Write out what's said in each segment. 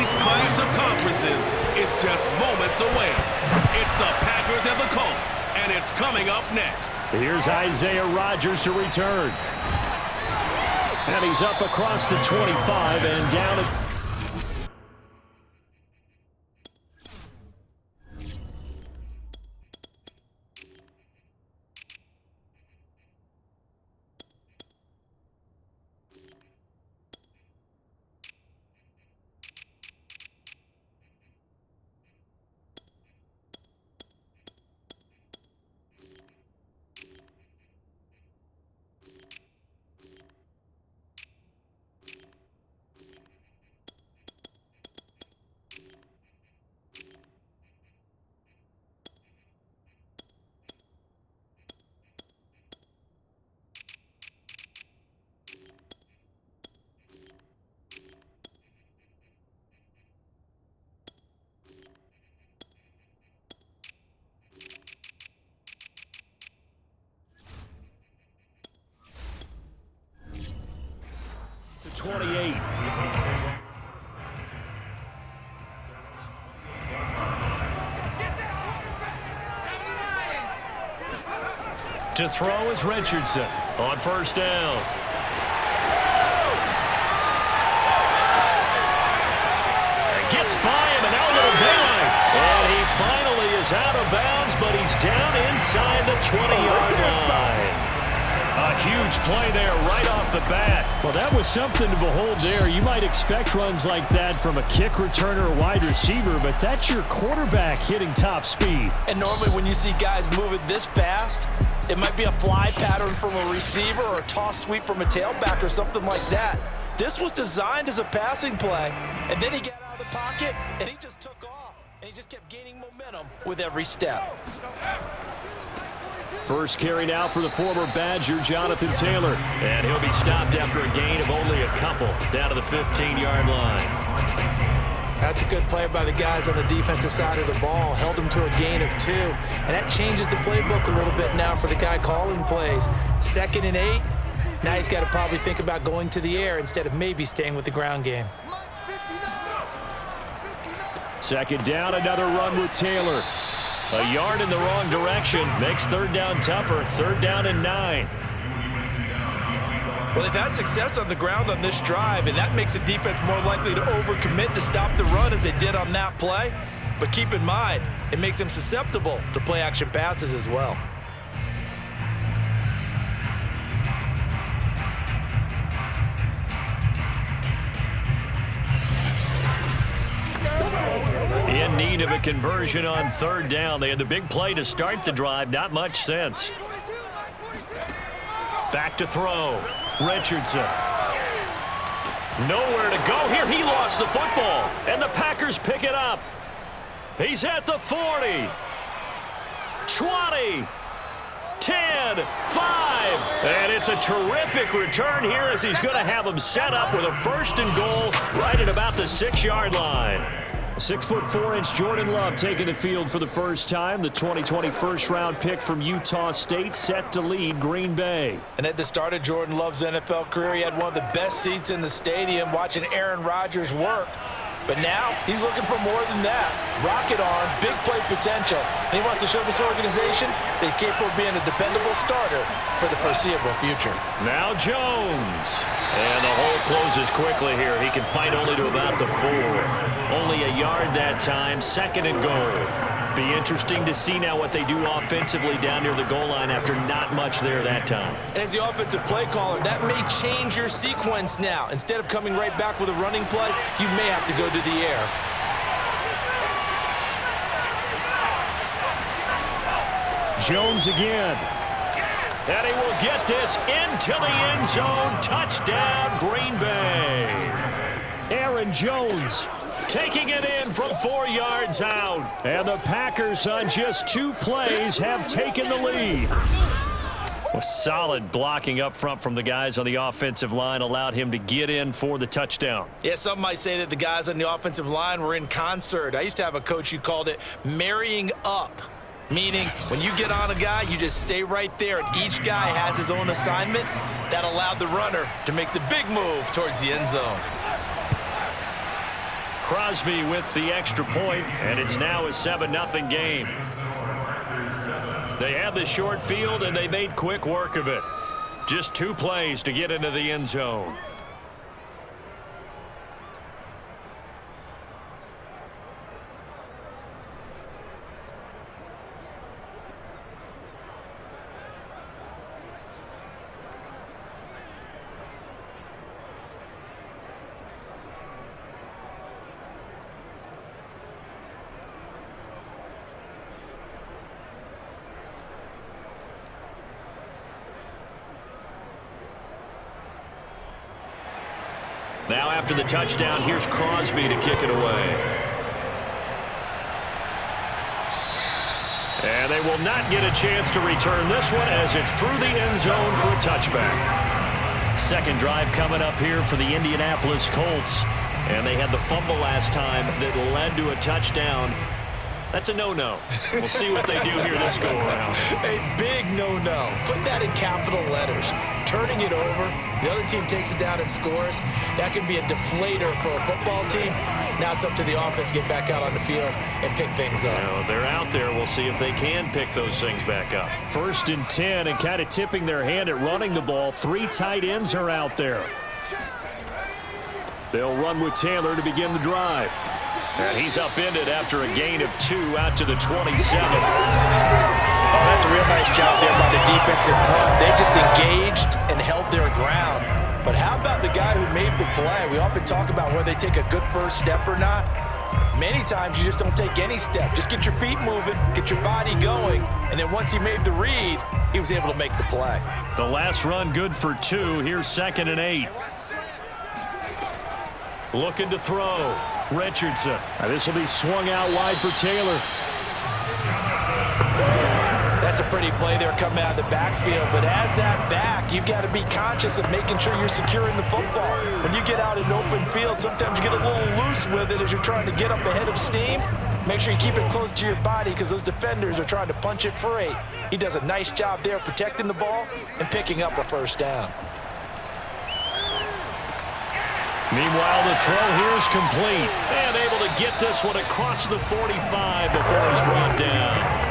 This clash of conferences is just moments away. It's the Packers and the Colts, and it's coming up next. Here's Isaiah Rodgers to return. And he's up across the 25 and down at... the 28. To throw is Richardson on first down. Gets by him and out of the daylight. And he finally is out of bounds, but he's down inside the 20-yard line. A huge play there right off the bat. Well, that was something to behold there. You might expect runs like that from a kick returner or wide receiver, but that's your quarterback hitting top speed. And normally when you see guys moving this fast, it might be a fly pattern from a receiver or a toss sweep from a tailback or something like that. This was designed as a passing play, and then he got out of the pocket, and he just took off, and he just kept gaining momentum with every step. First carry now for the former Badger, Jonathan Taylor. And he'll be stopped after a gain of only a couple, down to the 15-yard line. That's a good play by the guys on the defensive side of the ball. Held them to a gain of 2. And that changes the playbook a little bit now for the guy calling plays. 2nd and 8. Now he's got to probably think about going to the air instead of maybe staying with the ground game. Second down, another run with Taylor. A yard in the wrong direction makes third down tougher. Third down and 9. Well, they've had success on the ground on this drive, and that makes a defense more likely to overcommit to stop the run as they did on that play. But keep in mind, it makes them susceptible to play-action passes as well. In need of a conversion on third down. They had the big play to start the drive. Not much sense. Back to throw. Richardson. Nowhere to go here. He lost the football. And the Packers pick it up. He's at the 40. 20. 10, 5, and it's a terrific return here as he's going to have him set up with a first and goal right at about the 6-yard line. 6'4" Jordan Love taking the field for the first time. The 2020 first-round pick from Utah State set to lead Green Bay. And at the start of Jordan Love's NFL career, he had one of the best seats in the stadium watching Aaron Rodgers work. But now he's looking for more than that. Rocket arm, big play potential. And he wants to show this organization that he's capable of being a dependable starter for the foreseeable future. Now Jones. And the hole closes quickly here. He can fight only to about the 4. Only a yard that time, 2nd and goal. Be interesting to see now what they do offensively down near the goal line after not much there that time. And as the offensive play caller, that may change your sequence now. Instead of coming right back with a running play, you may have to go to the air. Jones again. And he will get this into the end zone. Touchdown, Green Bay. Aaron Jones taking it in from 4 yards out. And the Packers on just 2 plays have taken the lead. A solid blocking up front from the guys on the offensive line allowed him to get in for the touchdown. Yeah, some might say that the guys on the offensive line were in concert. I used to have a coach who called it marrying up. Meaning, when you get on a guy, you just stay right there, and each guy has his own assignment. That allowed the runner to make the big move towards the end zone. Crosby with the extra point, and it's now a 7-0 game. They had the short field, and they made quick work of it. Just 2 plays to get into the end zone. Now after the touchdown, here's Crosby to kick it away. And they will not get a chance to return this one as it's through the end zone for a touchback. Second drive coming up here for the Indianapolis Colts. And they had the fumble last time that led to a touchdown. That's a no-no. We'll see what they do here this go-around. A big no-no. Put that in capital letters. Turning it over, the other team takes it down and scores. That can be a deflator for a football team. Now it's up to the offense to get back out on the field and pick things up. Well, they're out there. We'll see if they can pick those things back up. 1st and 10, and kind of tipping their hand at running the ball. 3 tight ends are out there. They'll run with Taylor to begin the drive. And he's upended after a gain of 2 out to the 27. Oh, that's a real nice job there by the defensive front. They just engaged and held their ground. But how about the guy who made the play? We often talk about whether they take a good first step or not. Many times you just don't take any step. Just get your feet moving, get your body going, and then once he made the read, he was able to make the play. The last run good for 2. Here's 2nd and 8. Looking to throw. Richardson. This will be swung out wide for Taylor. That's a pretty play there coming out of the backfield, but as that back, you've got to be conscious of making sure you're securing the football. When you get out in open field, sometimes you get a little loose with it as you're trying to get up ahead of steam. Make sure you keep it close to your body because those defenders are trying to punch it free. He does a nice job there protecting the ball and picking up a first down. Meanwhile, the throw here is complete. And able to get this one across the 45 before he's brought down.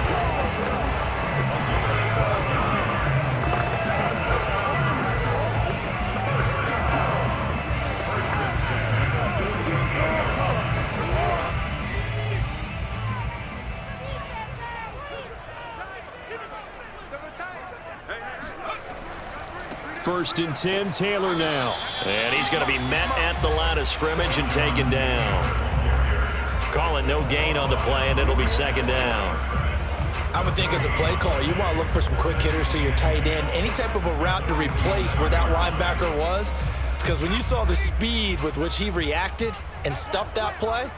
First and 10, Taylor now. And he's going to be met at the line of scrimmage and taken down. Calling no gain on the play, and it'll be 2nd down. I would think as a play call, you want to look for some quick hitters to your tight end. Any type of a route to replace where that linebacker was. Because when you saw the speed with which he reacted and stuffed that play,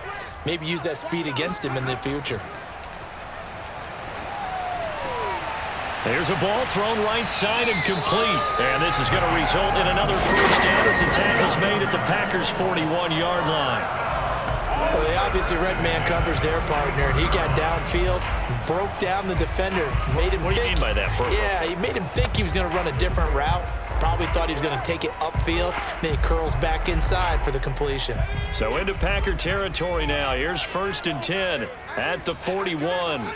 maybe use that speed against him in the future. There's a ball thrown right side and complete. And this is going to result in another first down as the tackle's made at the Packers' 41-yard line. Well, they obviously read man coverage their partner, and he got downfield, broke down the defender, made him What do you mean by that, Bro? Yeah, he made him think he was going to run a different route. Probably thought he was going to take it upfield. Then he curls back inside for the completion. So into Packer territory now. Here's 1st and 10 at the 41.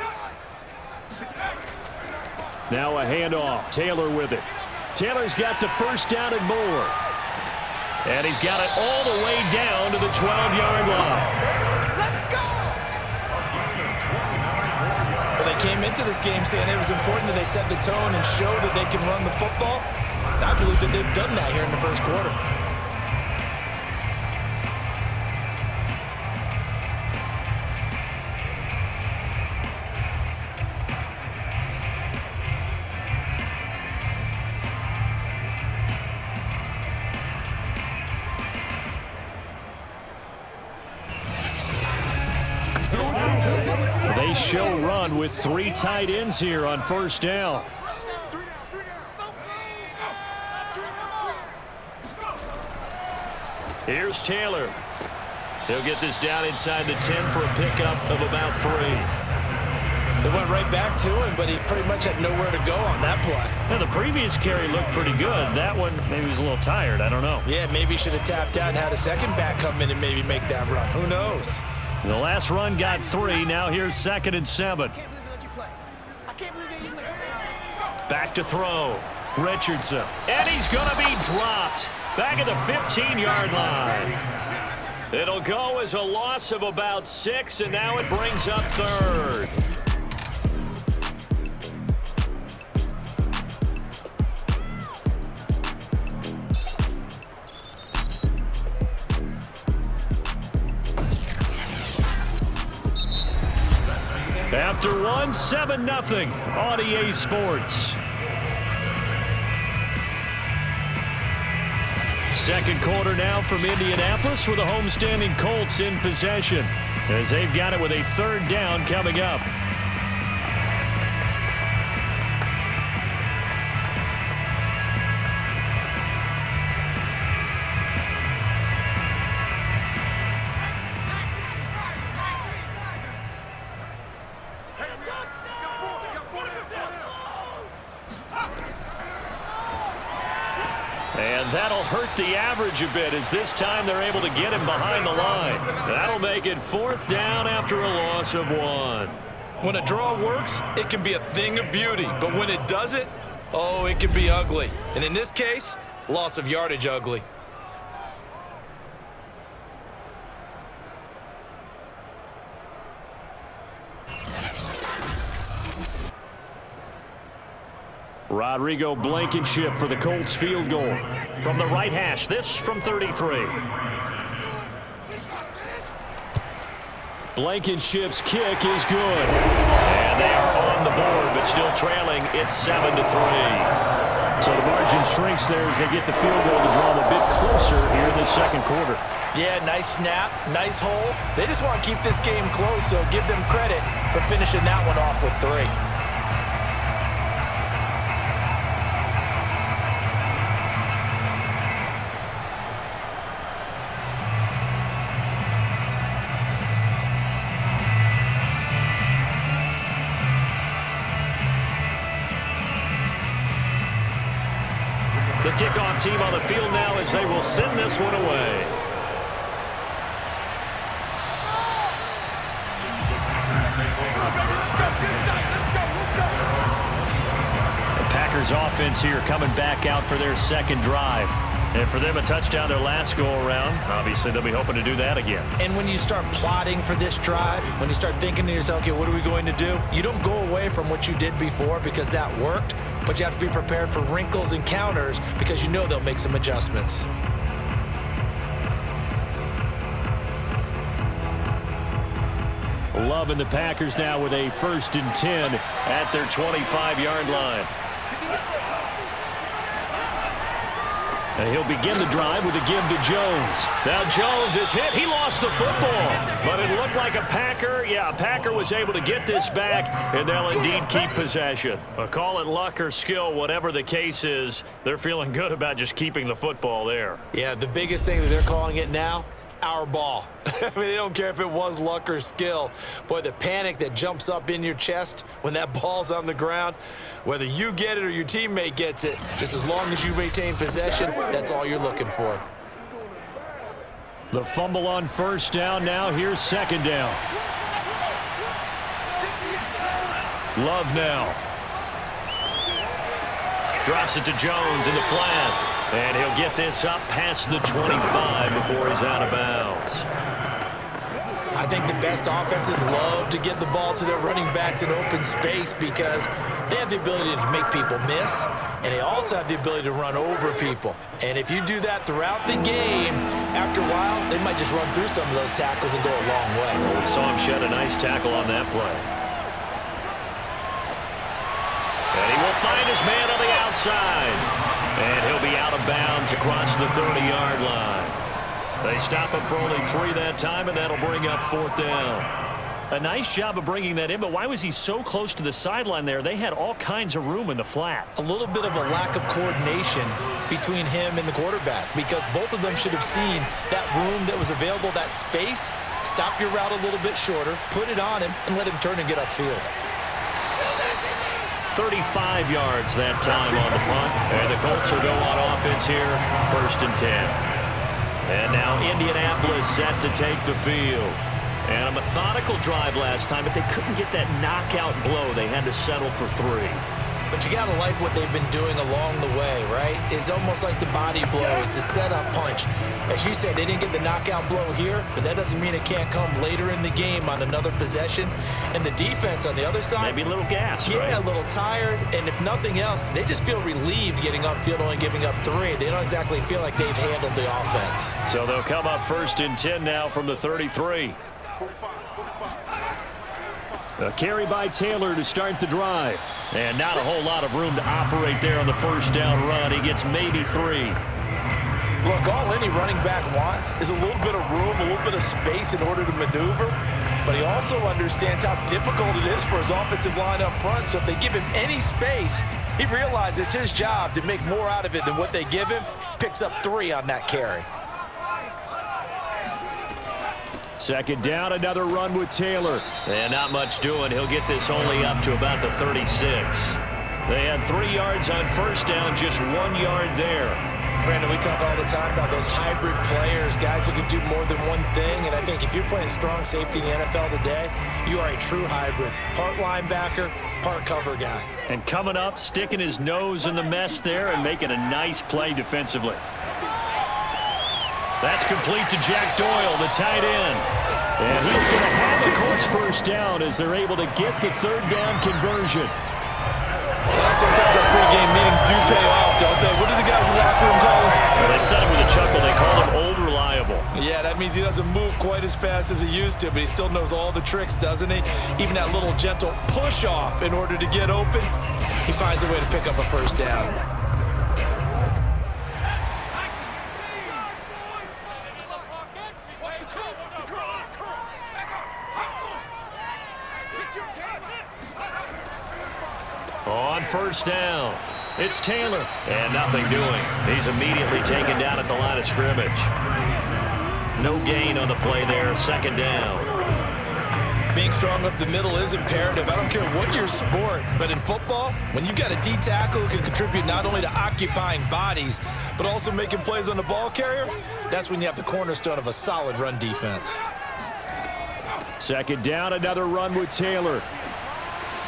Now a handoff. Taylor with it. Taylor's got the first down and more. And he's got it all the way down to the 12-yard line. Let's go! Well, they came into this game saying it was important that they set the tone and show that they can run the football. I believe that they've done that here in the first quarter. They show run with 3 tight ends here on first down. Here's Taylor. He'll get this down inside the 10 for a pickup of about 3. They went right back to him, but he pretty much had nowhere to go on that play. Yeah, the previous carry looked pretty good. That one, maybe he was a little tired. I don't know. Yeah, maybe he should have tapped out and had a second back come in and maybe make that run. Who knows? The last run got 3. Now here's 2nd and 7. Back to throw. Richardson. And he's going to be dropped. Back at the 15-yard line. It'll go as a loss of about 6, and now it brings up 3rd. After 1, 7-0 on EA Sports. Second quarter now from Indianapolis with the homestanding Colts in possession as they've got it with a 3rd down coming up. And that'll hurt the average a bit as this time they're able to get him behind the line. That'll make it 4th down after a loss of 1. When a draw works, it can be a thing of beauty. But when it doesn't, oh, it can be ugly. And in this case, loss of yardage ugly. Rodrigo Blankenship for the Colts field goal. From the right hash, this from 33. Blankenship's kick is good. And they are on the board, but still trailing. It's 7-3. So the margin shrinks there as they get the field goal to draw them a bit closer here in the second quarter. Yeah, nice snap, nice hole. They just want to keep this game close, so give them credit for finishing that one off with 3. The kickoff team on the field now as they will send this one away. The Packers offense here coming back out for their second drive. And for them, a touchdown their last go-around. Obviously, they'll be hoping to do that again. And when you start plotting for this drive, when you start thinking to yourself, okay, what are we going to do? You don't go away from what you did before because that worked, but you have to be prepared for wrinkles and counters because you know they'll make some adjustments. Love and the Packers now with a 1st and 10 at their 25-yard line. And he'll begin the drive with a give to Jones. Now Jones is hit. He lost the football. But it looked like a Packer. Yeah, a Packer was able to get this back, and they'll indeed keep possession. Call it luck or skill, whatever the case is. They're feeling good about just keeping the football there. Yeah, the biggest thing that they're calling it now, our ball. I mean, they don't care if it was luck or skill. Boy, the panic that jumps up in your chest when that ball's on the ground, whether you get it or your teammate gets it, just as long as you maintain possession, that's all you're looking for. The fumble on 1st down. Now here's 2nd down. Love now. Drops it to Jones in the flat. And he'll get this up past the 25 before he's out of bounds. I think the best offenses love to get the ball to their running backs in open space because they have the ability to make people miss, and they also have the ability to run over people. And if you do that throughout the game, after a while, they might just run through some of those tackles and go a long way. Well, we saw him shed a nice tackle on that play. And he will find his man on the outside. And he'll be out of bounds across the 30-yard line. They stop him for only 3 that time, and that'll bring up 4th down. A nice job of bringing that in, but why was he so close to the sideline there? They had all kinds of room in the flat. A little bit of a lack of coordination between him and the quarterback because both of them should have seen that room that was available, that space. Stop your route a little bit shorter, put it on him, and let him turn and get upfield. 35 yards that time on the punt. And the Colts will go on offense here, 1st and 10. And now Indianapolis set to take the field. And a methodical drive last time, but they couldn't get that knockout blow. They had to settle for 3. But you got to like what they've been doing along the way, right? It's almost like the body blows, the setup punch. As you said, they didn't get the knockout blow here, but that doesn't mean it can't come later in the game on another possession. And the defense on the other side, maybe a little gas, yeah, right? A little tired. And if nothing else, they just feel relieved getting upfield, only giving up 3. They don't exactly feel like they've handled the offense. So they'll come up 1st and 10 now from the 33. A carry by Taylor to start the drive. And not a whole lot of room to operate there on the 1st down run. He gets maybe 3. Look, all any running back wants is a little bit of room, a little bit of space in order to maneuver. But he also understands how difficult it is for his offensive line up front. So if they give him any space, he realizes his job to make more out of it than what they give him. Picks up 3 on that carry. 2nd down, another run with Taylor. And not much doing. He'll get this only up to about the 36. They had 3 yards on 1st down, just 1 yard there. Brandon, we talk all the time about those hybrid players, guys who can do more than one thing. And I think if you're playing strong safety in the NFL today, you are a true hybrid. Part linebacker, part cover guy. And coming up, sticking his nose in the mess there and making a nice play defensively. That's complete to Jack Doyle, the tight end. And he's going to have the Colts 1st down as they're able to get the 3rd down conversion. Well, sometimes our pregame meetings do pay off, don't they? What do the guys in the locker room call him? Well, they said it with a chuckle. They call him Old Reliable. Yeah, that means he doesn't move quite as fast as he used to, but he still knows all the tricks, doesn't he? Even that little gentle push-off in order to get open, he finds a way to pick up a 1st down. On 1st down, it's Taylor. And nothing doing. He's immediately taken down at the line of scrimmage. No gain on the play there, 2nd down. Being strong up the middle is imperative. I don't care what your sport, but in football, when you got a D tackle who can contribute not only to occupying bodies, but also making plays on the ball carrier, that's when you have the cornerstone of a solid run defense. 2nd down, another run with Taylor.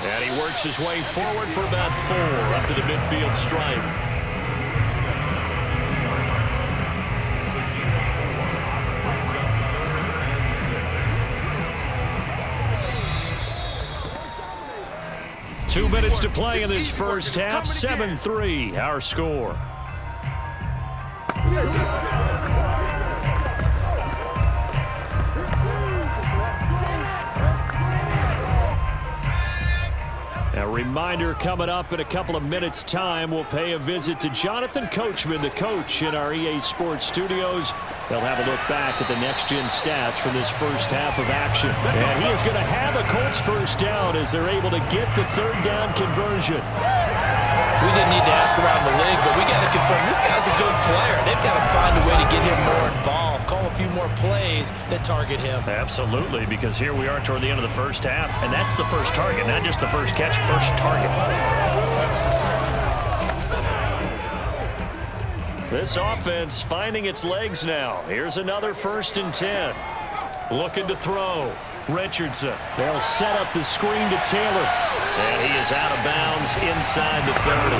And he works his way forward for about 4 up to the midfield stripe. Two minutes to play in this 1st half. 7-3, our score. A reminder coming up in a couple of minutes' time. We'll pay a visit to Jonathan Coachman, the coach in our EA Sports studios. They'll have a look back at the next-gen stats from this 1st half of action. And he is going to have a Colts 1st down as they're able to get the 3rd down conversion. We didn't need to ask around the league, but we got to confirm this guy's a good player. They've got to find a way to get him more involved, call a few more plays that target him. Absolutely, because here we are toward the end of the 1st half, and that's the first target, not just the first catch, first target. This offense finding its legs now. Here's another 1st and 10. Looking to throw. Richardson. They'll set up the screen to Taylor. And he is out of bounds inside the 30.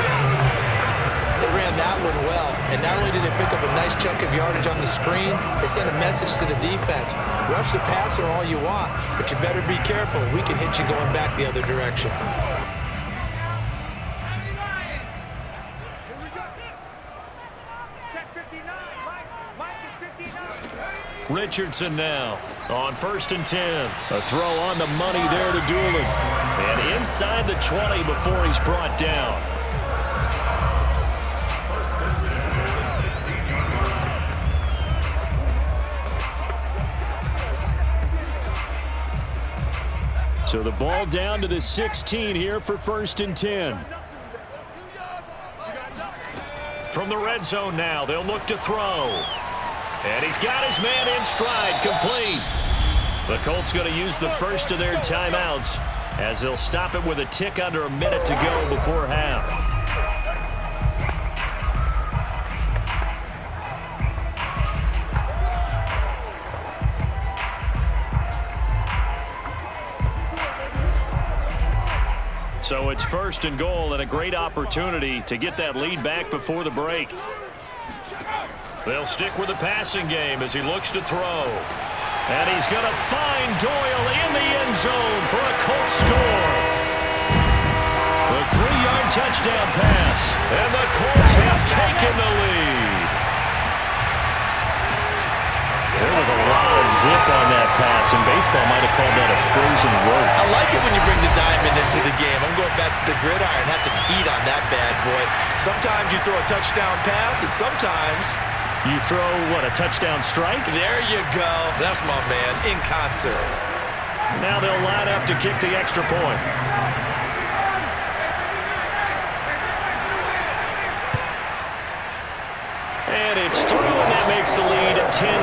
They ran that one well, and not only did they pick up a nice chunk of yardage on the screen, they sent a message to the defense. Rush the passer all you want, but you better be careful. We can hit you going back the other direction. Richardson now on 1st and 10. A throw on the money there to Doolin. And inside the 20 before he's brought down. So the ball down to the 16 here for 1st and 10. From the red zone now, they'll look to throw. And he's got his man in stride, complete. The Colts going to use the first of their timeouts. as they'll stop it with a tick under a minute to go before half. So it's 1st and goal and a great opportunity to get that lead back before the break. They'll stick with the passing game as he looks to throw. And he's going to find Doyle in the end zone for a Colts score. The 3-yard touchdown pass, and the Colts have taken the lead. There was a lot of zip on that pass, and baseball might have called that a frozen rope. I like it when you bring the diamond into the game. I'm going back to the gridiron. Had some heat on that bad boy. Sometimes you throw a touchdown pass, and sometimes you throw, what, a touchdown strike? There you go. That's my man, in concert. Now they'll line up to kick the extra point. And it's through, and that makes the lead 10-7.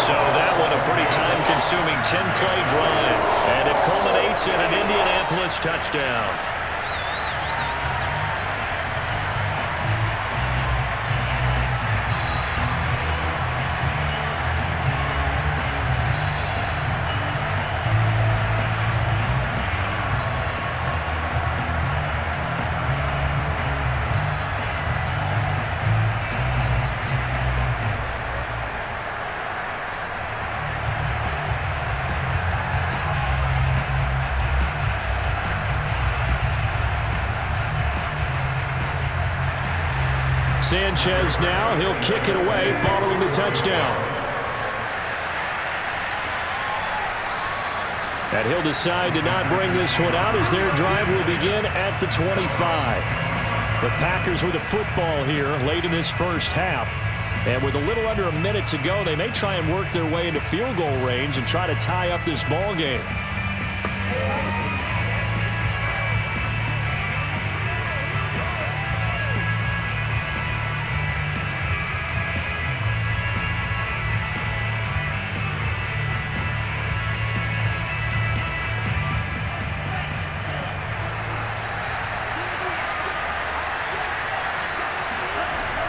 So that one a pretty time-consuming 10-play drive. And it culminates in an Indianapolis touchdown. Sanchez now, he'll kick it away following the touchdown. And he'll decide to not bring this one out as their drive will begin at the 25. The Packers with the football here late in this first half. And with a little under a minute to go, they may try and work their way into field goal range and try to tie up this ball game.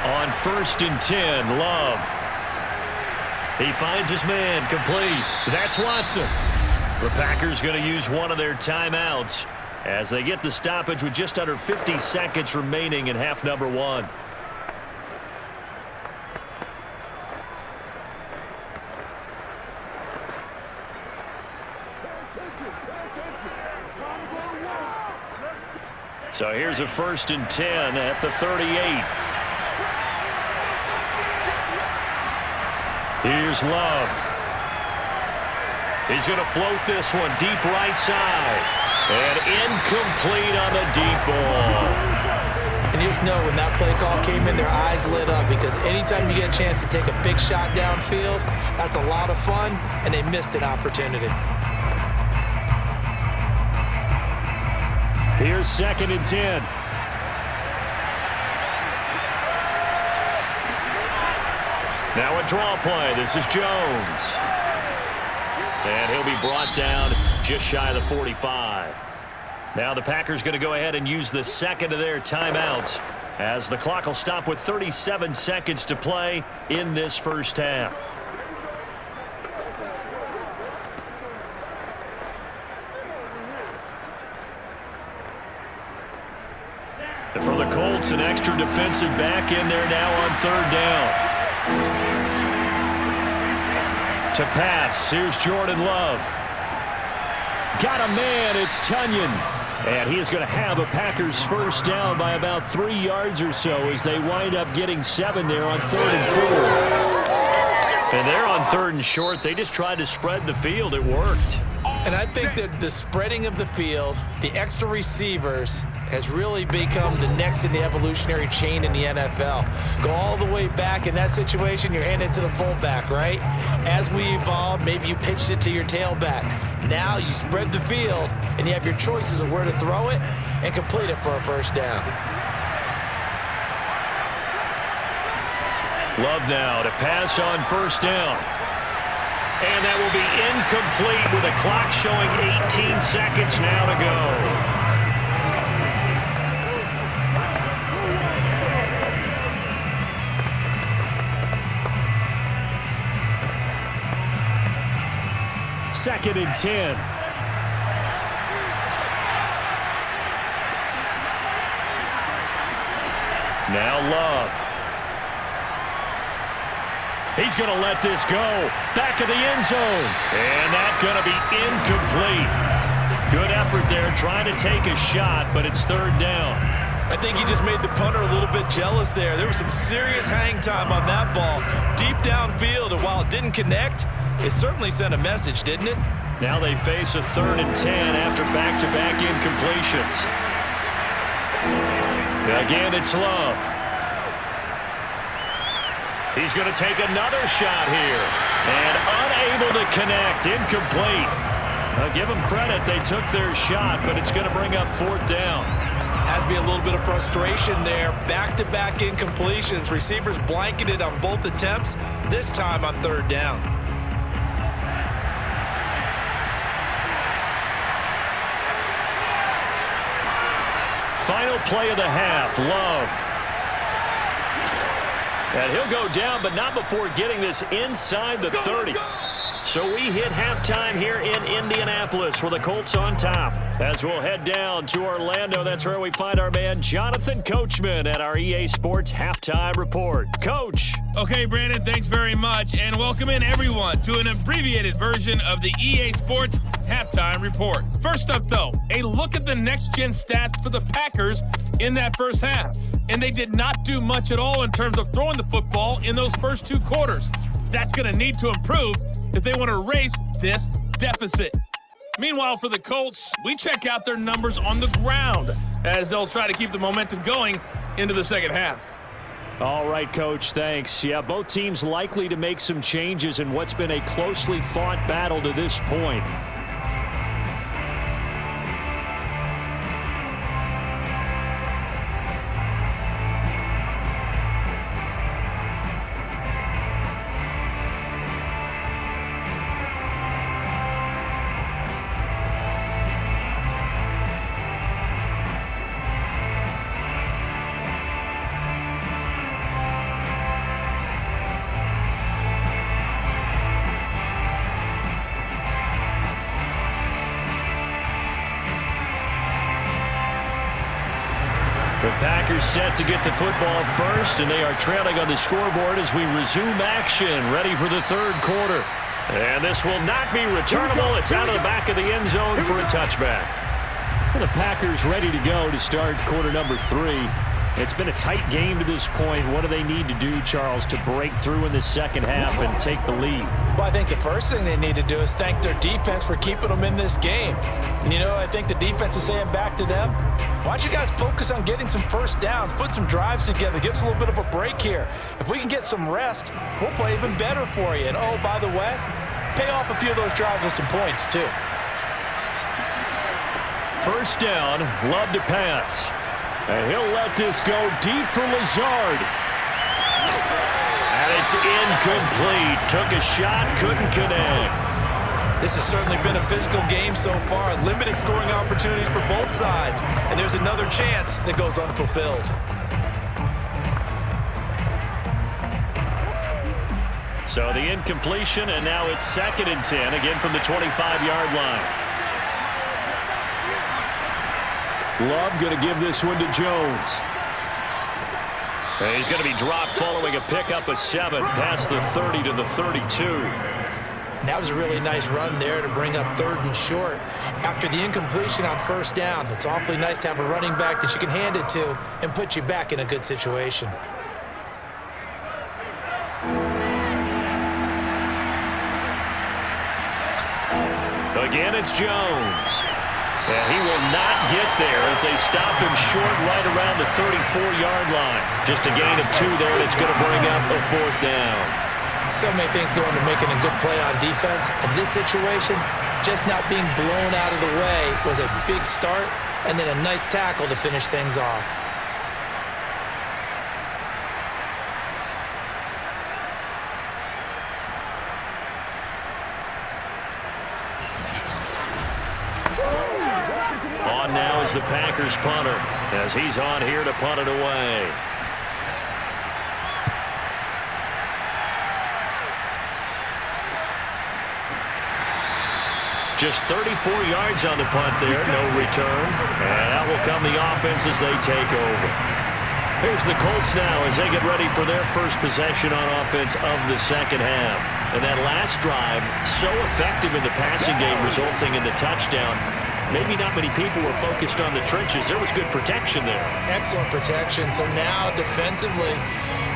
On 1st and 10, Love. He finds his man, complete. That's Watson. The Packers going to use one of their timeouts as they get the stoppage with just under 50 seconds remaining in half number 1. So here's a 1st and 10 at the 38. Here's Love. He's going to float this one deep right side. And incomplete on the deep ball. And you just know when that play call came in, their eyes lit up because anytime you get a chance to take a big shot downfield, that's a lot of fun, and they missed an opportunity. Here's 2nd and 10. Now a draw play. This is Jones. And he'll be brought down just shy of the 45. Now the Packers going to go ahead and use the second of their timeouts as the clock will stop with 37 seconds to play in this first half. For the Colts, an extra defensive back in there now on 3rd down. To pass, here's Jordan Love. Got a man, it's Tunyon. And he is going to have a Packers first down by about 3 yards or so as they wind up getting 7 there on 3rd and 4. And they're on 3rd and short. They just tried to spread the field. It worked. And I think that the spreading of the field, the extra receivers, has really become the next in the evolutionary chain in the NFL. Go all the way back in that situation, you're handing it to the fullback, right? As we evolve, maybe you pitched it to your tailback. Now you spread the field, and you have your choices of where to throw it and complete it for a first down. Love now to pass on 1st down. And that will be incomplete with the clock showing 18 seconds now to go. Second and 10. Now Love. He's going to let this go. Back of the end zone. And that's going to be incomplete. Good effort there trying to take a shot, but it's third down. I think he just made the punter a little bit jealous there. There was some serious hang time on that ball. Deep downfield, and while it didn't connect, it certainly sent a message, didn't it? Now they face a 3rd and 10 after back-to-back incompletions. Again, it's Love. He's going to take another shot here. And unable to connect. Incomplete. I'll give them credit. They took their shot, but it's going to bring up 4th down. Has to be a little bit of frustration there. Back-to-back incompletions. Receivers blanketed on both attempts, this time on 3rd down. Final play of the half, Love. And he'll go down, but not before getting this inside the 30. So we hit halftime here in Indianapolis with the Colts on top. As we'll head down to Orlando, that's where we find our man Jonathan Coachman at our EA Sports Halftime Report. Coach. Okay, Brandon, thanks very much. And welcome in, everyone, to an abbreviated version of the EA Sports Halftime Report. First up, though, a look at the next-gen stats for the Packers in that first half. And they did not do much at all in terms of throwing the football in those first 2 quarters. That's going to need to improve if they want to erase this deficit. Meanwhile, for the Colts, we check out their numbers on the ground as they'll try to keep the momentum going into the second half. All right, Coach, thanks. Yeah, both teams likely to make some changes in what's been a closely fought battle to this point. The Packers set to get the football first, and they are trailing on the scoreboard as we resume action, ready for the 3rd quarter. And this will not be returnable. It's out of the back of the end zone for a touchback. Well, the Packers ready to go to start quarter number 3. It's been a tight game to this point. What do they need to do, Charles, to break through in the second half and take the lead? Well, I think the first thing they need to do is thank their defense for keeping them in this game. And, you know, I think the defense is saying back to them, why don't you guys focus on getting some first downs, put some drives together, give us a little bit of a break here. If we can get some rest, we'll play even better for you. And, oh, by the way, pay off a few of those drives with some points, too. First down, Love to pass. And he'll let this go deep for Lazard. And it's incomplete. Took a shot, couldn't connect. This has certainly been a physical game so far. Limited scoring opportunities for both sides. And there's another chance that goes unfulfilled. So the incompletion, and now it's 2nd and 10, again from the 25-yard line. Love going to give this one to Jones. And he's going to be dropped following a pickup of 7 past the 30 to the 32. That was a really nice run there to bring up 3rd and short. After the incompletion on first down, it's awfully nice to have a running back that you can hand it to and put you back in a good situation. Again, it's Jones. And he will not get there as they stop him short right around the 34-yard line. Just a gain of 2 there, and it's going to bring up a 4th down. So many things go into making a good play on defense. In this situation, just not being blown out of the way was a big start, and then a nice tackle to finish things off. is the Packers punter as he's on here to punt it away. Just 34 yards on the punt there, no return. And that will come the offense as they take over. Here's the Colts now as they get ready for their first possession on offense of the second half. And that last drive, so effective in the passing game, resulting in the touchdown. Maybe not many people were focused on the trenches. There was good protection there. Excellent protection. So now defensively,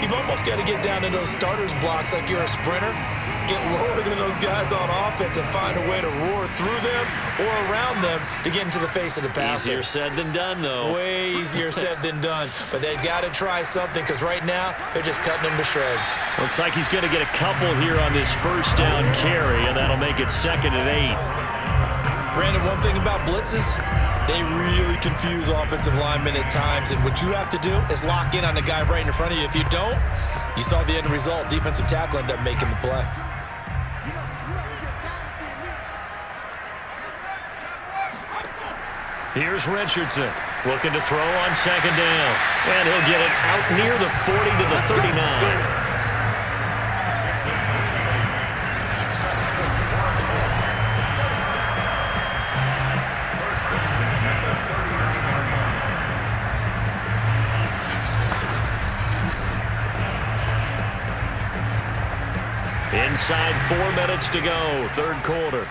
you've almost got to get down to those starters blocks like you're a sprinter. Get lower than those guys on offense and find a way to roar through them or around them to get into the face of the passer. Easier said than done, though. Way easier said than done. But they've got to try something because right now they're just cutting them to shreds. Looks like he's going to get a couple here on this first down carry, and that'll make it 2nd and 8. Brandon, one thing about blitzes, they really confuse offensive linemen at times, and what you have to do is lock in on the guy right in front of you. If you don't, you saw the end result. Defensive tackle ended up making the play. Here's Richardson looking to throw on 2nd down, and he'll get it out near the 40 to the 39. Inside 4 minutes to go, third quarter.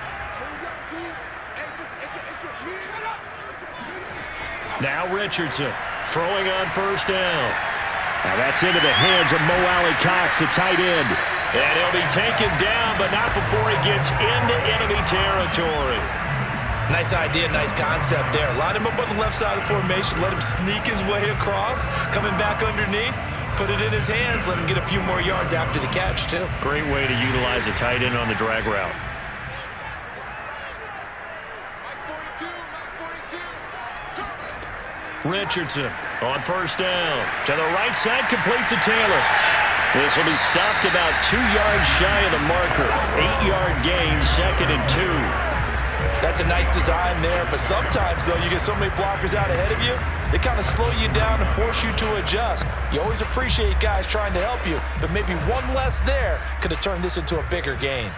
Now Richardson throwing on 1st down. Now that's into the hands of Mo Alley-Cox, the tight end. And he'll be taken down, but not before he gets into enemy territory. Nice idea, nice concept there. Line him up on the left side of the formation, let him sneak his way across, coming back underneath, put it in his hands, let him get a few more yards after the catch, too. Great way to utilize a tight end on the drag route. Richardson on 1st down. To the right side, complete to Taylor. This will be stopped about 2 yards shy of the marker. 8-yard gain, 2nd and 2. That's a nice design there, but sometimes, though, you get so many blockers out ahead of you, they kind of slow you down and force you to adjust. You always appreciate guys trying to help you, but maybe one less there could have turned this into a bigger gain.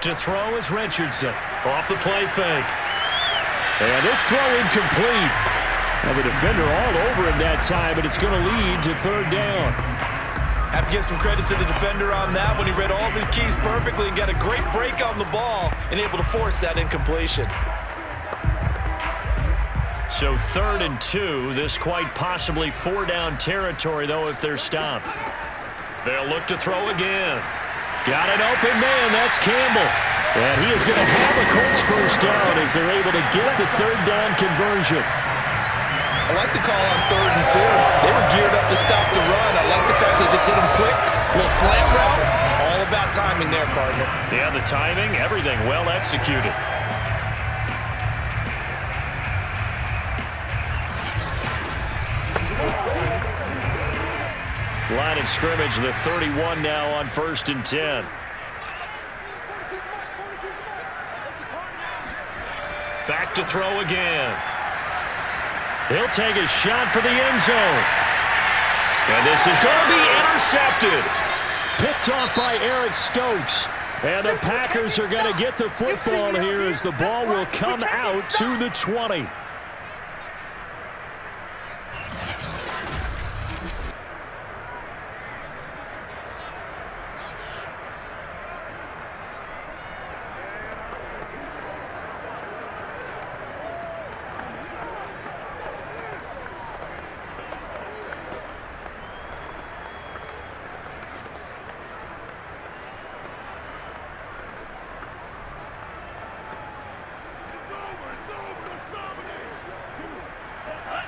To throw is Richardson. Off the play fake. And this throw incomplete. Now the defender all over him that time, but it's going to lead to 3rd down. Have to give some credit to the defender on that when he read all of his keys perfectly and got a great break on the ball and able to force that incompletion. So 3rd and 2. This quite possibly 4-down territory, though, if they're stopped. They'll look to throw again. Got an open man. That's Campbell. And he is going to have a Colts 1st down as they're able to get the 3rd down conversion. I like the call on 3rd and 2. They were geared up to stop the run. I like the fact they just hit him quick. Little slant route. All about timing there, partner. Yeah, the timing, everything well executed. Line of scrimmage, the 31 now on 1st and 10. Back to throw again. He'll take a shot for the end zone. And this is going to be intercepted. Picked off by Eric Stokes. And the Packers are going to get the football here as the ball will come out to the 20.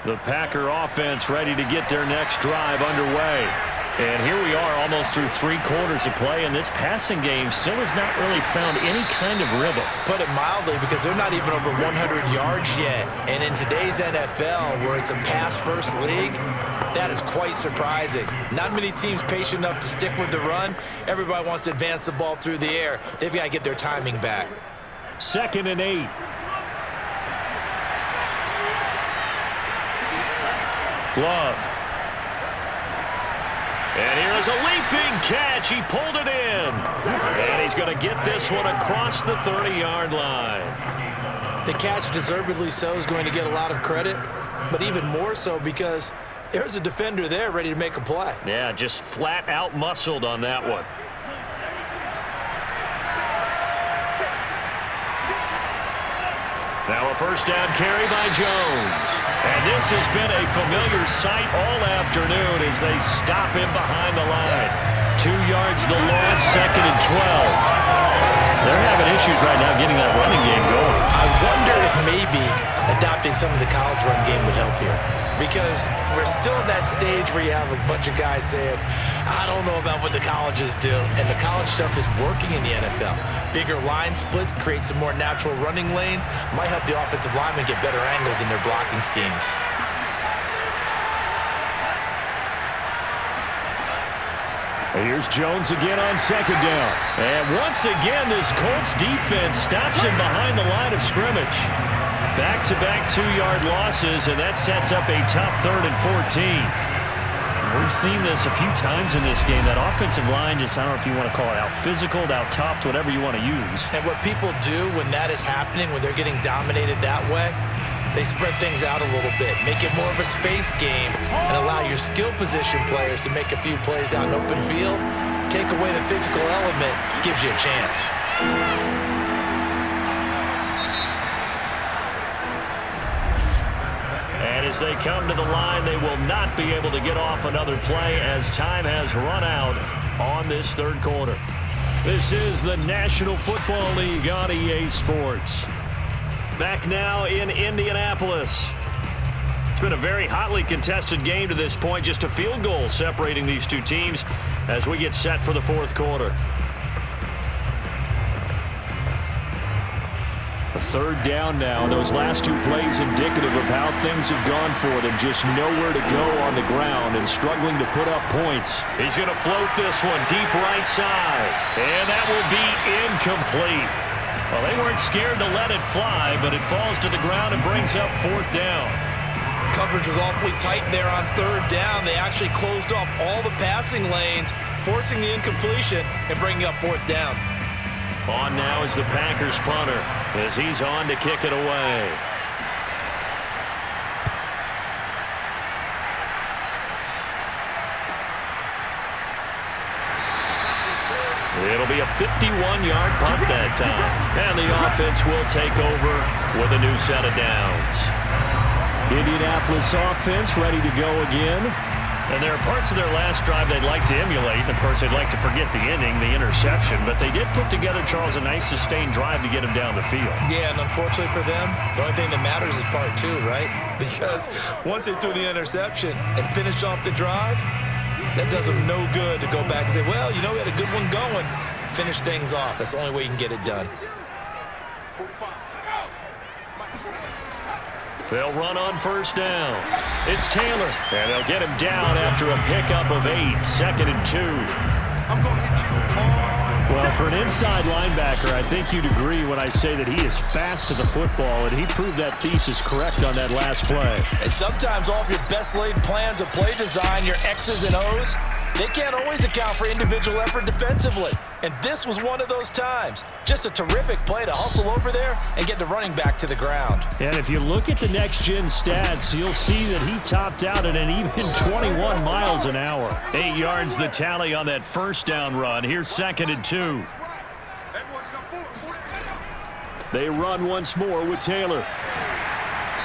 The Packer offense ready to get their next drive underway. And here we are almost through 3 quarters of play, and this passing game still has not really found any kind of rhythm. Put it mildly, because they're not even over 100 yards yet. And in today's NFL, where it's a pass-first league, that is quite surprising. Not many teams patient enough to stick with the run. Everybody wants to advance the ball through the air. They've got to get their timing back. 2nd and 8. Love. And here's a leaping catch. He pulled it in. And he's going to get this one across the 30-yard line. The catch, deservedly so, is going to get a lot of credit, but even more so because there's a defender there ready to make a play. Yeah, just flat out muscled on that one. Now a first down carry by Jones. And this has been a familiar sight all afternoon as they stop him behind the line. 2 yards the loss, 2nd and 12. They're having issues right now getting that running game going. I wonder if maybe adopting some of the college run game would help here. Because we're still at that stage where you have a bunch of guys saying, I don't know about what the colleges do. And the college stuff is working in the NFL. Bigger line splits, create some more natural running lanes, might help the offensive linemen get better angles in their blocking schemes. Here's Jones again on 2nd down. And once again, this Colts defense stops him behind the line of scrimmage. Back-to-back 2-yard losses, and that sets up a tough 3rd and 14. We've seen this a few times in this game. That offensive line just, I don't know if you want to call it out physical, out tough, whatever you want to use. And what people do when that is happening, when they're getting dominated that way, they spread things out a little bit, make it more of a space game, and allow your skill position players to make a few plays out in open field. Take away the physical element, gives you a chance. And as they come to the line, they will not be able to get off another play as time has run out on this 3rd quarter. This is the National Football League on EA Sports. Back now in Indianapolis. It's been a very hotly contested game to this point. Just a field goal separating these two teams as we get set for the 4th quarter. A 3rd down now. Those last 2 plays indicative of how things have gone for them. Just nowhere to go on the ground and struggling to put up points. He's going to float this one deep right side. And that will be incomplete. Well, they weren't scared to let it fly, but it falls to the ground and brings up 4th down. Coverage was awfully tight there on 3rd down. They actually closed off all the passing lanes, forcing the incompletion and bringing up 4th down. On now is the Packers punter as he's on to kick it away. It'll be a 51-yard punt that time. And the offense will take over with a new set of downs. Indianapolis offense ready to go again. And there are parts of their last drive they'd like to emulate. And of course, they'd like to forget the ending, the interception. But they did put together, Charles, a nice sustained drive to get him down the field. Yeah, and unfortunately for them, the only thing that matters is part 2, right? Because once they threw the interception and finished off the drive, that does them no good to go back and say, well, you know, we had a good one going. Finish things off. That's the only way you can get it done. They'll run on 1st down. It's Taylor, and they'll get him down after a pickup of 8, 2nd and 2. I'm going to hit you hard. Well, for an inside linebacker, I think you'd agree when I say that he is fast to the football, and he proved that thesis correct on that last play. And sometimes all of your best laid plans of play design, your X's and O's, they can't always account for individual effort defensively. And this was one of those times. Just a terrific play to hustle over there and get the running back to the ground. And if you look at the next-gen stats, you'll see that he topped out at an even 21 miles an hour. 8 yards the tally on that 1st down run. Here's 2nd and 2. They run once more with Taylor.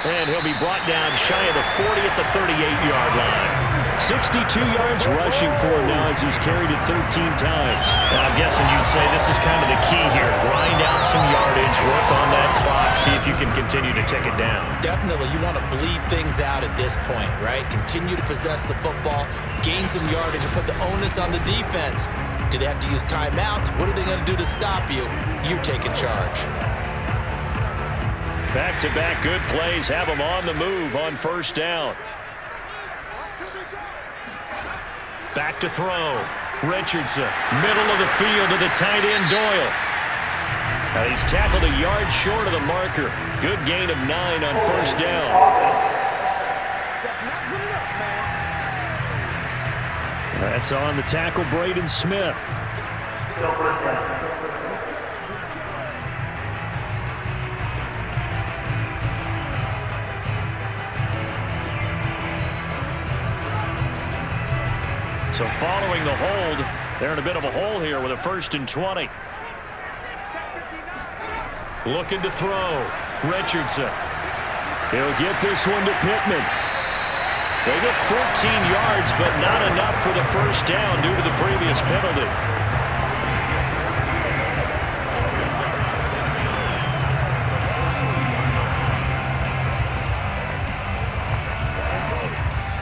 And he'll be brought down shy of the 40 at the 38-yard line. 62 yards rushing for him now as he's carried it 13 times. And I'm guessing you'd say this is kind of the key here. Grind out some yardage, work on that clock, see if you can continue to take it down. Definitely, you want to bleed things out at this point, right? Continue to possess the football, gain some yardage, and put the onus on the defense. Do they have to use timeouts? What are they going to do to stop you? You're taking charge. Back-to-back good plays have them on the move on first down. Back to throw. Richardson, middle of the field to the tight end, Doyle. Now he's tackled a yard short of the marker. Good gain of 9 on first down. That's on the tackle, Braden Smith. So following the hold, they're in a bit of a hole here with a 1st and 20. Looking to throw. Richardson. He'll get this one to Pittman. They get 14 yards, but not enough for the first down due to the previous penalty.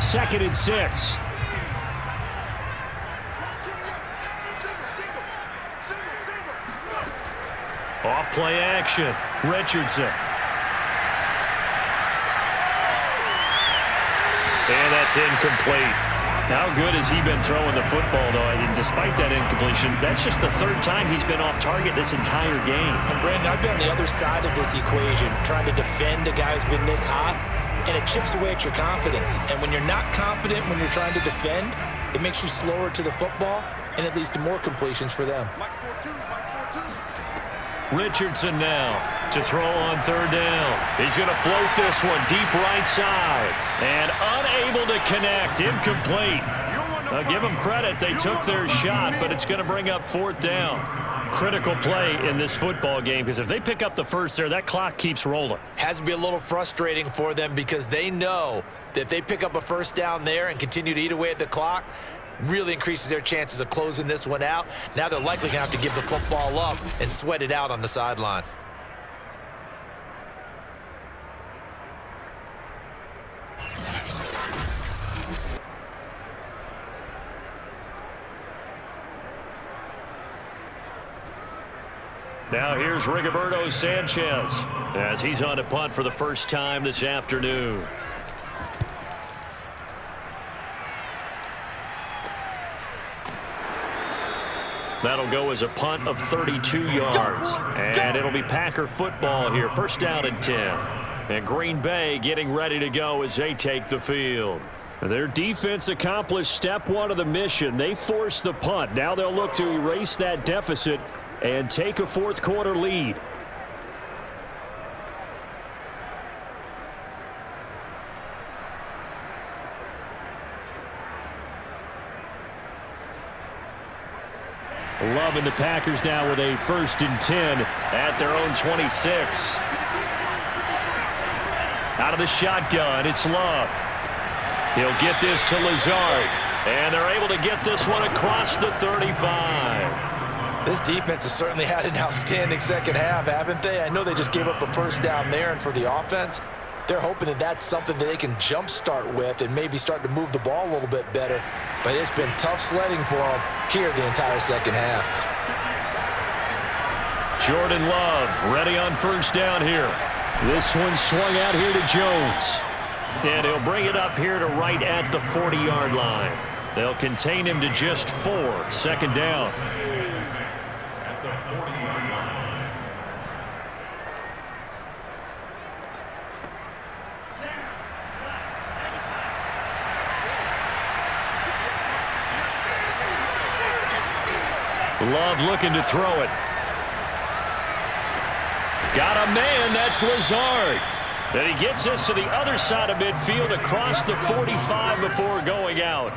Second and 6. Off play action. Richardson. And that's incomplete. How good has he been throwing the football, though? And despite that incompletion, that's just the 3rd time he's been off target this entire game. And Brandon, I've been on the other side of this equation, trying to defend a guy who's been this hot, and it chips away at your confidence. And when you're not confident when you're trying to defend, it makes you slower to the football, and it leads to more completions for them. Richardson now to throw on 3rd down. He's going to float this one deep right side. And unable to connect. Incomplete. Now give them credit. They took their shot, but it's going to bring up 4th down. Critical play in this football game because if they pick up the first there, that clock keeps rolling. Has to be a little frustrating for them because they know that if they pick up a first down there and continue to eat away at the clock, really increases their chances of closing this one out. Now they're likely going to have to give the football up and sweat it out on the sideline. Now here's Rigoberto Sanchez as he's on a punt for the first time this afternoon. That'll go as a punt of 32 yards. And it'll be Packer football here. First down and 10. And Green Bay getting ready to go as they take the field. Their defense accomplished step 1 of the mission. They forced the punt. Now they'll look to erase that deficit and take a 4th quarter lead. Love and the Packers now with a 1st and 10 at their own 26. Out of the shotgun, it's Love. He'll get this to Lazard. And they're able to get this one across the 35. This defense has certainly had an outstanding second half, haven't they? I know they just gave up a first down there, and for the offense, they're hoping that that's something that they can jumpstart with and maybe start to move the ball a little bit better. But it's been tough sledding for them here the entire second half. Jordan Love ready on first down here. This one swung out here to Jones. And he'll bring it up here to right at the 40-yard line. They'll contain him to just 4. Second down. Love looking to throw it. Got a man, that's Lazard. And he gets this to the other side of midfield across the 45 before going out.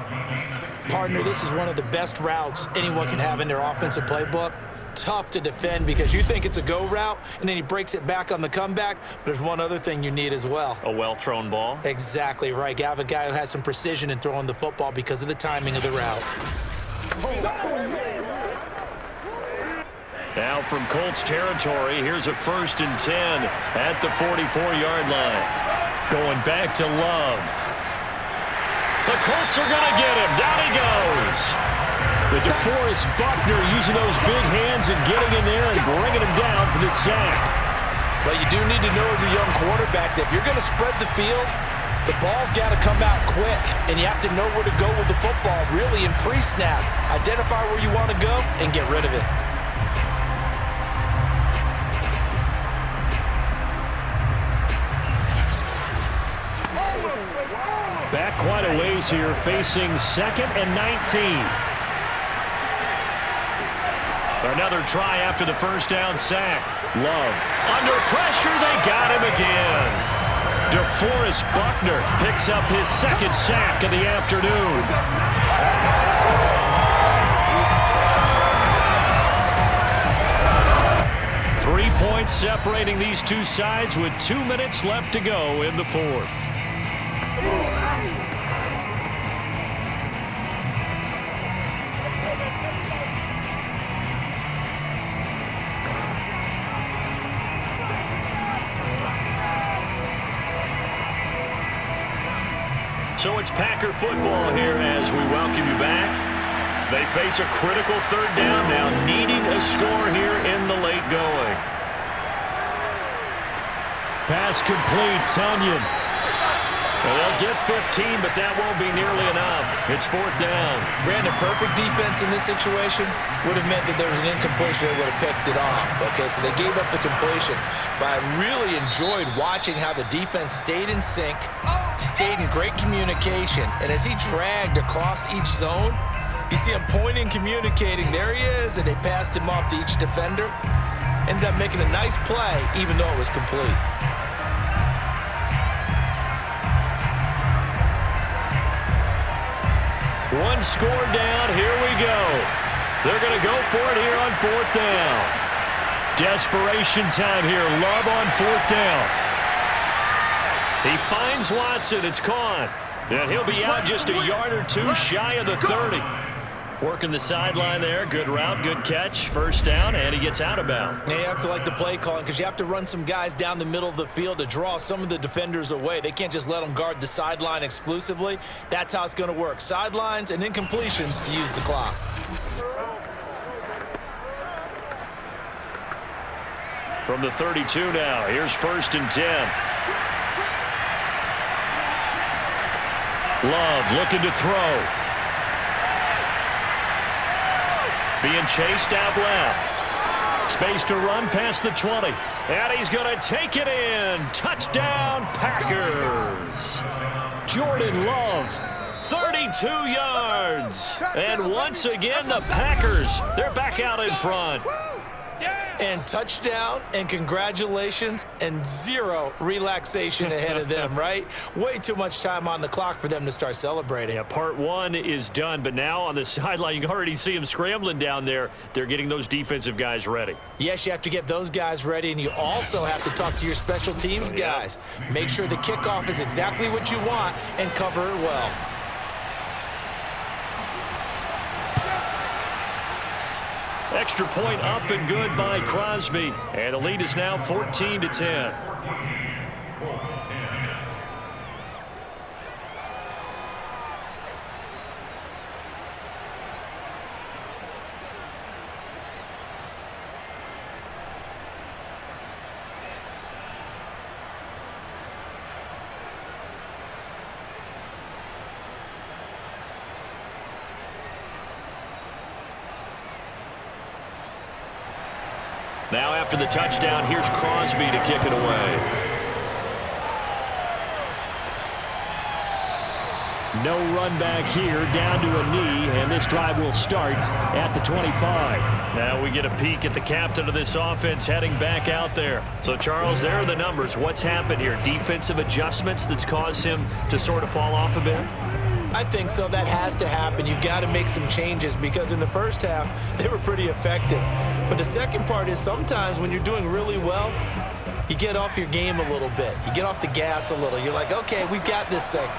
Partner, this is one of the best routes anyone can have in their offensive playbook. tough to defend because you think it's a go route, and then he breaks it back on the comeback. But there's one other thing you need as well. A well-thrown ball? Exactly right. You have a guy who has some precision in throwing the football because of the timing of the route. Now from Colts territory, here's a 1st and 10 at the 44-yard line. Going back to Love. The Colts are going to get him. Down he goes. The DeForest Buckner using those big hands and getting in there and bringing him down for the sack. But you do need to know as a young quarterback that if you're going to spread the field, the ball's got to come out quick, and you have to know where to go with the football, really, in pre-snap. Identify where you want to go and get rid of it. Back quite a ways here, facing 2nd and 19. Another try after the first down sack. Love. Under pressure, they got him again. DeForest Buckner picks up his 2nd sack of the afternoon. 3 points separating these two sides with 2 minutes left to go in the 4th. So it's Packer football here as we welcome you back. They face a critical 3rd down now, needing a score here in the late going. Pass complete, Tunyon. Well, they'll get 15, but that won't be nearly enough. It's 4th down. Brandon, perfect defense in this situation would have meant that there was an incompletion that would have picked it off. Okay, so they gave up the completion. But I really enjoyed watching how the defense stayed in sync, stayed in great communication, and as he dragged across each zone, you see him pointing, communicating. There he is, and they passed him off to each defender. Ended up making a nice play, even though it was complete. One score down, here we go. They're going to go for it here on 4th down. Desperation time here, Love on 4th down. He finds Watson, it's caught. And he'll be out just a yard or two shy of the 30. Working the sideline there, good route, good catch, 1st down, and he gets out of bounds. Yeah, you have to like the play calling because you have to run some guys down the middle of the field to draw some of the defenders away. They can't just let them guard the sideline exclusively. That's how it's going to work. Sidelines and incompletions to use the clock. From the 32 now, here's 1st and 10. Love looking to throw. Being chased out left. Space to run past the 20. And he's going to take it in. Touchdown, Packers. Jordan Love, 32 yards. And once again, the Packers, they're back out in front. And touchdown, and congratulations, and zero relaxation ahead of them, right? Way too much time on the clock for them to start celebrating. Yeah, part 1 is done, but now on the sideline, you can already see them scrambling down there. They're getting those defensive guys ready. Yes, you have to get those guys ready, and you also have to talk to your special teams guys. Make sure the kickoff is exactly what you want and cover it well. Extra point up and good by Crosby. And the lead is now 14-10. Now after the touchdown, here's Crosby to kick it away. No run back here, down to a knee, and this drive will start at the 25. Now we get a peek at the captain of this offense heading back out there. So, Charles, there are the numbers. What's happened here? Defensive adjustments that's caused him to sort of fall off a bit? I think so. That has to happen. You've got to make some changes because in the first half, they were pretty effective. But the second part is sometimes when you're doing really well, you get off your game a little bit. You get off the gas a little. You're like, okay, we've got this thing.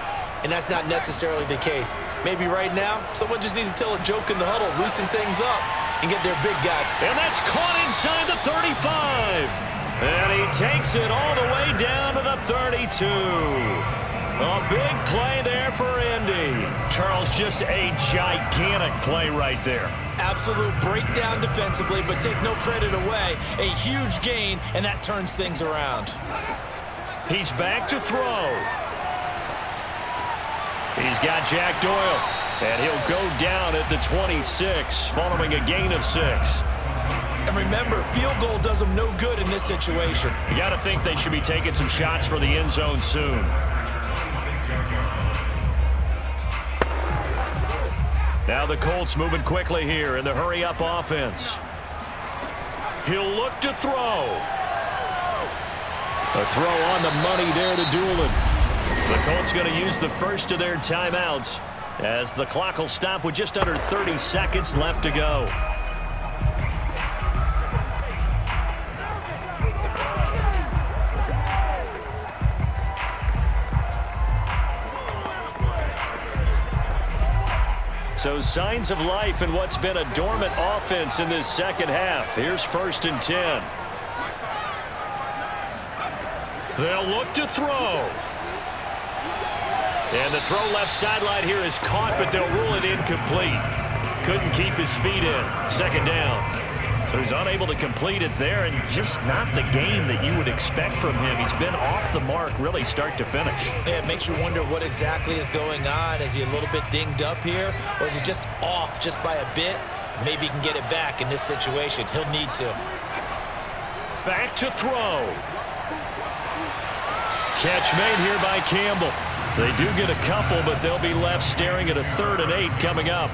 And that's not necessarily the case. Maybe right now, someone just needs to tell a joke in the huddle, loosen things up, and get their big guy. And that's caught inside the 35. And he takes it all the way down to the 32. A big play there for Indy. Charles, just a gigantic play right there. Absolute breakdown defensively, but take no credit away. A huge gain, and that turns things around. He's back to throw. He's got Jack Doyle, and he'll go down at the 26, following a gain of 6. And remember, field goal does them no good in this situation. You got to think they should be taking some shots for the end zone soon. Now the Colts moving quickly here in the hurry-up offense. He'll look to throw. A throw on the money there to Doolin. The Colts going to use the first of their timeouts as the clock will stop with just under 30 seconds left to go. So signs of life in what's been a dormant offense in this second half. Here's 1st and 10. They'll look to throw. And the throw left sideline here is caught, but they'll rule it incomplete. Couldn't keep his feet in. 2nd down. So he's unable to complete it there, and just not the game that you would expect from him. He's been off the mark really start to finish. Yeah, it makes you wonder what exactly is going on. Is he a little bit dinged up here, or is he just off just by a bit? Maybe he can get it back in this situation. He'll need to. Back to throw. Catch made here by Campbell. They do get a couple, but they'll be left staring at a 3rd and 8 coming up.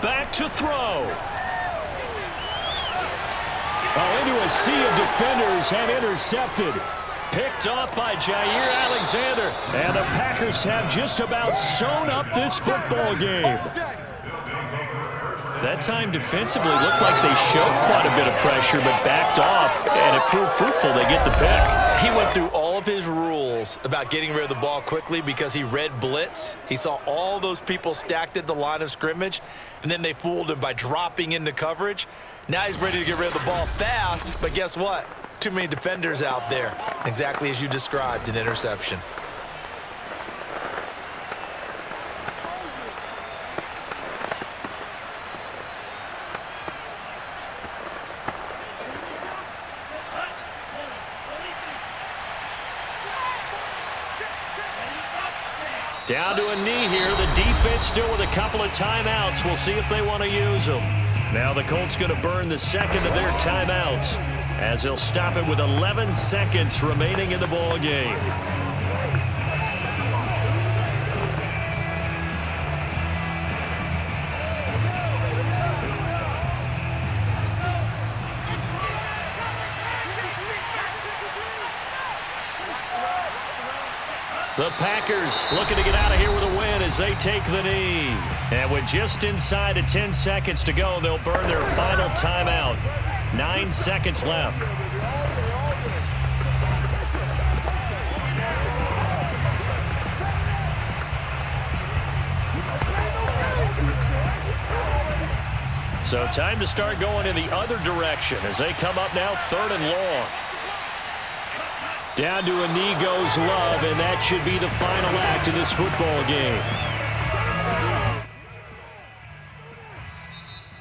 Back to throw. Into a sea of defenders and intercepted. Picked off by Jair Alexander. And the Packers have just about sewn up this football game. That time defensively looked like they showed quite a bit of pressure but backed off, and it proved fruitful. They get the pick. He went through all of his rules about getting rid of the ball quickly because he read blitz. He saw all those people stacked at the line of scrimmage, and then they fooled him by dropping into coverage. Now he's ready to get rid of the ball fast, but guess what? Too many defenders out there. Exactly as you described, an interception. Down to a knee here. The defense still with a couple of timeouts. We'll see if they want to use them. Now the Colts going to burn the second of their timeouts as they'll stop it with 11 seconds remaining in the ball game. The Packers looking to get out of here with a win as they take the knee. And with just inside of 10 seconds to go, they'll burn their final timeout. 9 seconds left. So time to start going in the other direction as they come up now 3rd and long. Down to a knee goes Love, and that should be the final act of this football game.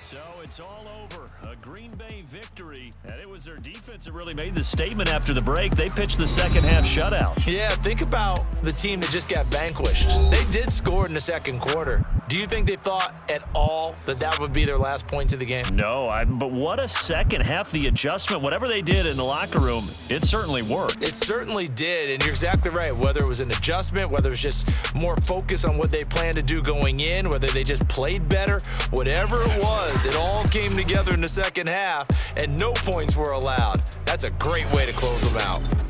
So it's all over. A Green Bay victory, and it was their defense that really made the statement after the break. They pitched the second half shutout. Yeah, think about the team that just got vanquished. They did score in the second quarter. Do you think they thought at all that that would be their last points of the game? No, but what a second half. The adjustment, whatever they did in the locker room, it certainly worked. It certainly did, and you're exactly right. Whether it was an adjustment, whether it was just more focus on what they planned to do going in, whether they just played better, whatever it was, it all came together in the second half, and no points were allowed. That's a great way to close them out.